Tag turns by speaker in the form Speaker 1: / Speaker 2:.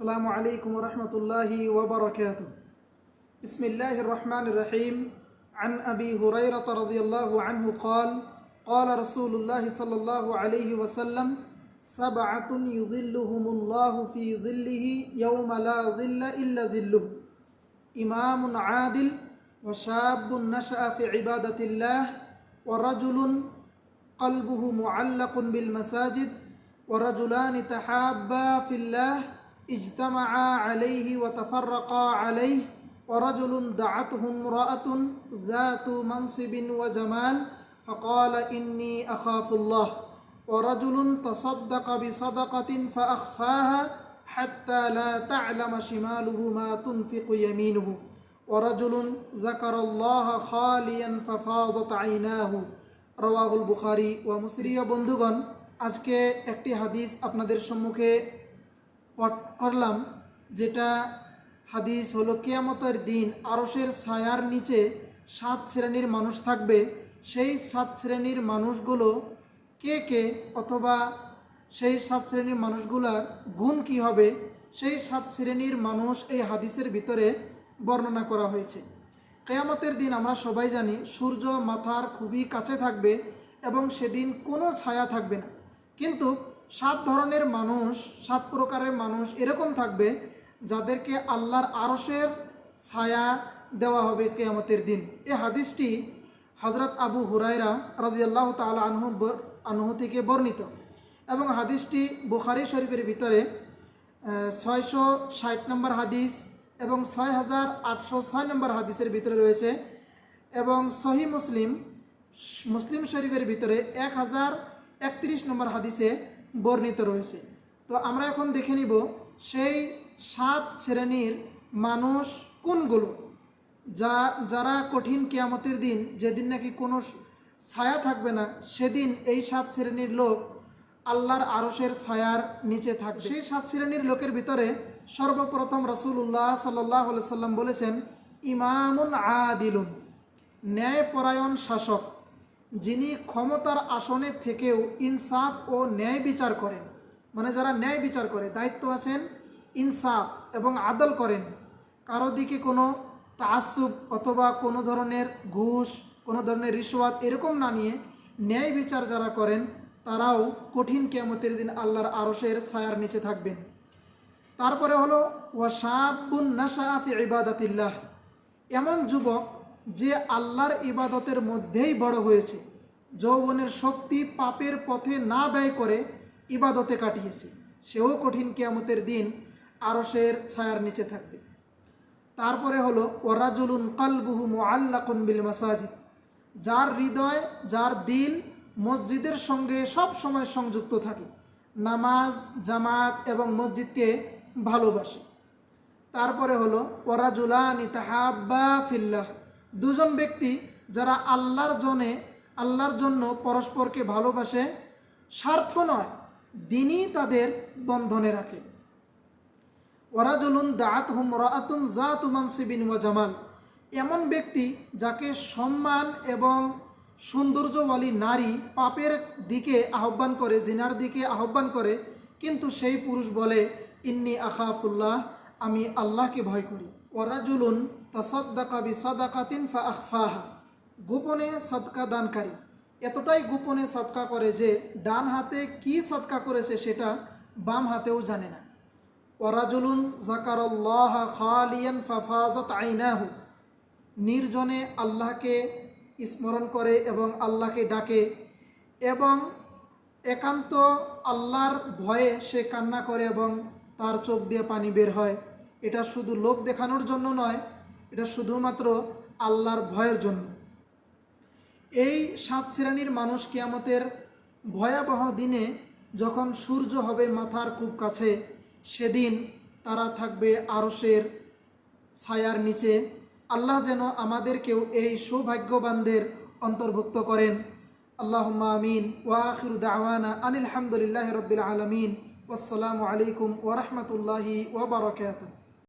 Speaker 1: السلام عليكم ورحمة الله وبركاته. بسم الله الرحمن الرحيم. عن أبي هريرة رضي الله عنه قال قال رسول الله صلى الله عليه وسلم: سبعة يظلهم الله في ظله يوم لا ظل إلا ظله: إمام عادل، وشاب نشأ في عبادة الله، ورجل قلبه معلق بالمساجد، ورجلان تحابا في الله اجتمعا عليه وتفرقا عليه، ورجل دعته امرأة ذات منصب وجمال فقال إني أخاف الله، ورجل تصدق بصدقة فأخفاها حتى لا تعلم شماله ما تنفق يمينه، ورجل ذكر الله خاليا ففاضت عيناه। রওয়াহুল বুখারী ওয়া মুসলিম। বন্ধুগণ, আজকে একটি হাদিস আপনাদের সম্মুখে পাঠ করলাম, যেটা হাদিস হলো কিয়ামতের দিন আরশের ছায়ার নিচে 7 শ্রেণীর মানুষ থাকবে। সেই 7 শ্রেণীর মানুষগুলো কে কে, অথবা সেই 7 শ্রেণীর মানুষগুলার গুণ কি হবে, সেই 7 শ্রেণীর মানুষ এই হাদিসের ভিতরে বর্ণনা করা হয়েছে। কিয়ামতের দিন আমরা সবাই জানি সূর্য মাথার খুবই কাছে থাকবে এবং সেদিন কোনো ছায়া থাকবে না। কিন্তু 7 ধরনের মানুষ, 7 প্রকারের মানুষ এরকম থাকবে যাদেরকে আল্লাহর আরশের ছায়া দেওয়া হবে কিয়ামতের দিন। এই হাদিসটি হযরত আবু হুরায়রা রাদিয়াল্লাহু তাআলা আনহু থেকে বর্ণিত এবং হাদিসটি বুখারী শরীফের ভিতরে 660 নম্বর হাদিস এবং 6806 নম্বর হাদিসের ভিতরে রয়েছে, এবং সহিহ মুসলিম শরীফের ভিতরে 1031 নম্বর হাদিসে বর্ণিত রয়েছে। তো আমরা এখন দেখে নিব সেই 7 শ্রেণীর মানুষ কোনগুলো, যারা কঠিন কিয়ামতের দিন, যেদিন নাকি কোনো ছায়া থাকবে না, সেদিন এই 7 শ্রেণীর লোক আল্লাহর আরশের ছায়ার নিচে থাকবে। সেই 7 শ্রেণীর লোকের ভিতরে সর্বপ্রথম রাসূলুল্লাহ সাল্লাল্লাহু আলাইহি সাল্লাম বলেছেন, ইমামুন আদিলুন, ন্যায়পরায়ণ শাসক, যিনি ক্ষমতার আসনে থেকেও ইনসাফ ও ন্যায় বিচার করেন। মানে যারা ন্যায় বিচার করে, দায়িত্ব আছেন, ইনসাফ এবং আদল করেন, কারো দিকে কোনো তাআসসুব অথবা কোনো ধরনের ঘুষ, কোনো ধরনের রিশওয়াত এরকম না নিয়ে ন্যায় বিচার যারা করেন, তারাও কঠিন কিয়ামতের দিন আল্লাহর আরশের ছায়ার নিচে থাকবেন। তারপরে হলো ওয়াশাবুন নাশাআ ফি ইবাদাতিল্লাহ, এমন যুবক যে আল্লাহর ইবাদতের মধ্যেই বড় হয়েছে, যৌবনের শক্তি পাপের পথে না ব্যয় করে ইবাদতে কাটিয়েছে, সেও কঠিন কিয়ামতের দিন আরশের ছায়ার নিচে থাকবে। তারপরে হলো ওয়ারাজুলুন কলবুহু মুআল্লাকুন বিল মাসাজিদ, যার হৃদয়, যার দিল মসজিদের সঙ্গে সব সময় সংযুক্ত থাকে, নামাজ, জামাত এবং মসজিদকে ভালোবাসে। তারপরে হলো ওয়ারাজুলানি তাহাব্বা ফিল্লাহ, দুজন ব্যক্তি যারা আল্লাহর জন্য পরস্পরকে ভালোবাসে, স্বার্থ নয়, দিনই তাদের বন্ধনে রাখে। ওয়ারাজুলুন দাআতহু ইমরাআতুন যাতু মানসিবিন ওয়া জামাল, এমন ব্যক্তি যাকে সম্মান এবং সৌন্দর্যওয়ালী নারী পাপের দিকে আহ্বান করে, জিনার দিকে আহ্বান করে, কিন্তু সেই পুরুষ বলে ইন্নী আখাফুল্লাহ, আমি আল্লাহকে ভয় করি। ওয়ারাজুলুন তাসাদ্দাকা বিসাদাকাতিন ফাআখফাহা, গোপনে সাদকা দানকারী, এতটাই গোপনে সাদকা করে যে ডান হাতে কি সাদকা করেছে সেটা বাম হাতেও জানে না। ওয়ারাজুলুন যাকারাল্লাহ খালিয়ান ফাফাজাত আইনাহু, নির্জনে আল্লাহকে স্মরণ করে এবং আল্লাহকে ডাকে এবং একান্ত আল্লাহর ভয়ে সে কান্না করে এবং তার চোখ দিয়ে পানি বের হয়। এটা শুধু লোক দেখানোর জন্য নয়, এটা শুধুমাত্র আল্লাহর ভয়ের জন্য। এই 7 শ্রেণীর মানুষ কিয়ামতের ভয়াবহ দিনে, যখন সূর্য হবে মাথার খুব কাছে, সেদিন তারা থাকবে আরশের ছায়ার নিচে। আল্লাহ যেন আমাদেরকেও এই সৌভাগ্যবানদের অন্তর্ভুক্ত করেন। আল্লাহুম্মা আমিন। ওয়া আখিরু দাওয়ানা আনিল হামদুলিল্লাহি রাব্বিল আলামিন। ওয়াসসালামু আলাইকুম ওয়া রাহমাতুল্লাহি ওয়া বারাকাতুহু।